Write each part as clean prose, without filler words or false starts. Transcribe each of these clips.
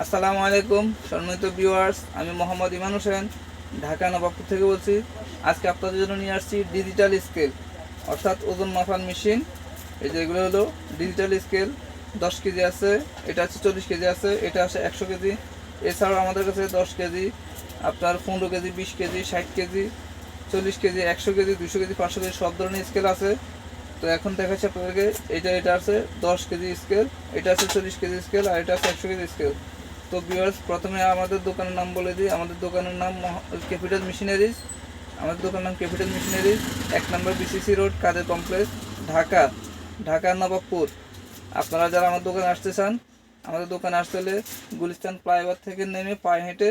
আসসালামু আলাইকুম সম্মানিত ভিউয়ার্স, আমি মোহাম্মদ ইমান হোসেন ঢাকা নবাবপুর থেকে বলছি। আজকে আপনাদের জন্য নিয়ে আসছি ডিজিটাল স্কেল অর্থাৎ ওজন মাপার মেশিন। এই যে এগুলো হলো ডিজিটাল স্কেল। 10 কেজি আছে, এটা আছে 40 কেজি আছে, এটা আছে 100 কেজি। এছাড়াও আমাদের কাছে 10 কেজি, আপনার 15 KG, 20 KG, 60 KG, 40 KG, 100 KG, 200 KG, 500 KG সব ধরনের স্কেল আছে। তো এখন দেখাচ্ছি আপনাদেরকে। এটা আছে 10 কেজি স্কেল, এটা আছে 40 কেজি স্কেল, আর এটা আছে 100 কেজি স্কেল। তো ভিউয়ার্স, প্রথমে আমাদের দোকানের নাম বলে দিই। আমাদের দোকানের নাম ক্যাপিটাল মেশিনারিজ। আমাদের দোকানের নাম ক্যাপিটাল মেশিনারিজ, 1 নম্বর বিসিসি রোড, কাদের কমপ্লেক্স, ঢাকা ঢাকা নবাবপুর। আপনারা যারা আমার দোকানে আসতে চান, আমাদের দোকানে আসতে হলে গুলিস্তান ফ্লাইওভার থেকে নেমে পায়ে হেঁটে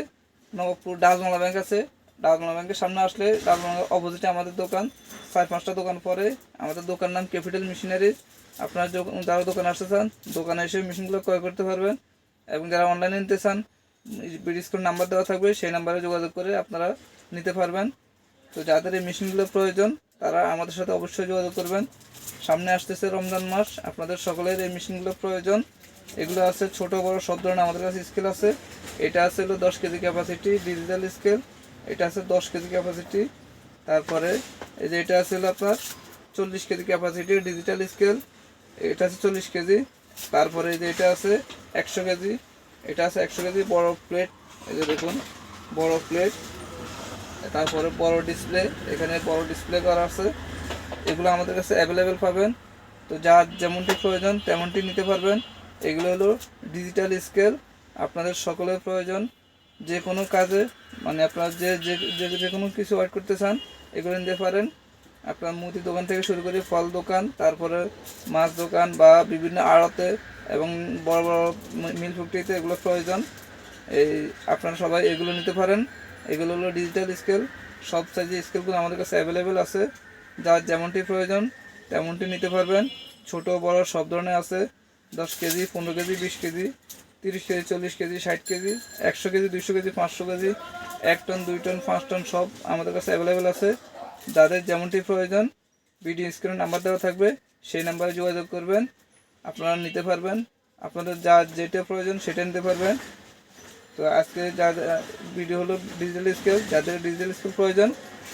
নবাবপুর ডাচবাংলা ব্যাংক আছে, ডাচবাংলা ব্যাংকের সামনে আসলে ডাচবাংলার অপোজিটে আমাদের দোকান। 4-5টা দোকান পরে আমাদের দোকান নাম ক্যাপিটাল মেশিনারিজ। আপনারা যারা দোকানে আসতে চান, দোকানে এসে মেশিনগুলো ক্রয় করতে পারবেন। এবং যারা অনলাইনে নিতে চান, বিডি স্ক্রিন নাম্বার দেওয়া থাকবে, সেই নাম্বারে যোগাযোগ করে আপনারা নিতে পারবেন। তো যাদের এই মেশিনগুলো প্রয়োজন, তারা আমাদের সাথে অবশ্যই যোগাযোগ করবেন। সামনে আসতেছে রমজান মাস, আপনাদের সকলের এই মেশিনগুলো প্রয়োজন। এগুলো আছে ছোট বড় সব ধরনের আমাদের কাছে স্কেল আছে। এটা আছে হলো 10 কেজি ক্যাপাসিটি ডিজিটাল স্কেল, এটা আছে 10 কেজি ক্যাপাসিটি। তারপরে এই যে এটা আছে হলো আপনার 40 কেজি ক্যাপাসিটি ডিজিটাল স্কেল, এটা আছে 40 কেজি। তারপরে এই যে এটা আছে 100 কেজি, এটা আছে 100 কেজি বড় প্লেট। এই যে দেখুন বড় প্লেট। তারপরে বড় ডিসপ্লে, এখানে বড় ডিসপ্লে করা আছে। এগুলো আমাদের কাছে অ্যাভেলেবেল পাবেন। তো যার যেমনটি প্রয়োজন তেমনটি নিতে পারবেন। এগুলো হলো ডিজিটাল স্কেল, আপনাদের সকলের প্রয়োজন যে কোনো কাজে, মানে আপনারা যে কোনো কিছু অ্যাড করতে চান এগুলো নিতে পারেন। আপনার মুদি দোকান থেকে শুরু করে ফল দোকান, তারপরে মাছ দোকান বা বিভিন্ন আড়তে এবং বড় বড় মিল ফ্যাক্টরিতে এগুলো প্রয়োজন। এই আপনারা সবাই এগুলো নিতে পারেন। এগুলো হলো ডিজিটাল স্কেল। সব সাইজের স্কেলগুলো আমাদের কাছে অ্যাভেলেবেল আছে। যার যেমনটি প্রয়োজন তেমনটি নিতে পারবেন। ছোট বড় সব ধরনের আছে। 10 KG, 15 KG, 20 KG, 30 KG, 40 KG, 60 KG, 100 KG, 200 KG, 500 KG, 1 ton, 2 ton, 5 ton সব আমাদের কাছে অ্যাভেলেবেল আছে। যাদের যেমনটি প্রয়োজন ভিডিও স্ক্রিনে নাম্বার দেওয়া থাকবে, সেই নাম্বারে যোগাযোগ করবেন, আপনারা নিতে পারবেন। আপনাদের যা যেটা প্রয়োজন সেটা নিতে পারবেন। তো আজকে যা ভিডিও হলো ডিজিটাল স্কেল, যাদের ডিজিটাল স্কেল প্রয়োজন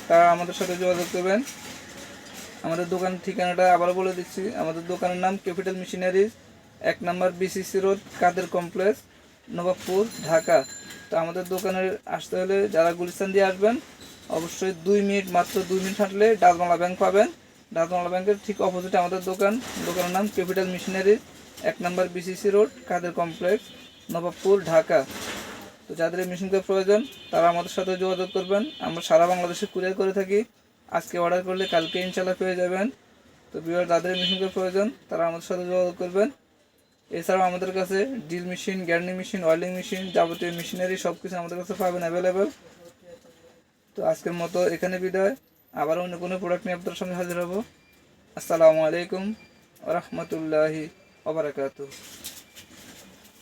তারা আমাদের সাথে যোগাযোগ করবেন। আমাদের দোকানের ঠিকানাটা আবারও বলে দিচ্ছি। আমাদের দোকানের নাম ক্যাপিটাল মেশিনারিজ, 1 নম্বর বিসিসি রোড, কাদের কমপ্লেক্স, নবাবপুর, ঢাকা। তো আমাদের দোকানে আসতে হলে যারা গুলিস্তান দিয়ে আসবেন, অবশ্যই মাত্র 2 মিনিট হাঁটলে ডাচবাংলা ব্যাংক পাবেন। ডাচবাংলা ব্যাংকের ঠিক অপোজিটে আমাদের দোকান। দোকানের নাম ক্যাপিটাল মেশিনারিজ, 1 নম্বর বিসিসি রোড, কাদের কমপ্লেক্স, নবাবপুর, ঢাকা। তো যাদের এই মেশিনগুলো প্রয়োজন তারা আমাদের সাথে যোগাযোগ করবেন। আমরা সারা বাংলাদেশে কুরিয়ার করে থাকি। আজকে অর্ডার করলে কালকে ইনশাল্লাহ পেয়ে যাবেন। তো ভিউয়ার, যাদের এই মেশিনগুলো প্রয়োজন তারা আমাদের সাথে যোগাযোগ করবেন। এছাড়াও আমাদের কাছে drill machine, গ্যান্ডিং machine, oiling machine, যাবতীয় মেশিনারি সব কিছু আমাদের কাছে পাবেন অ্যাভেলেবেল। তো আজকের মতো এখানে বিদায়। আবার অন্য কোনো প্রোডাক্ট নিয়ে আপনাদের সামনে হাজির হব। আসসালামু আলাইকুম ওয়া রাহমাতুল্লাহি ওয়া বারাকাতুহু।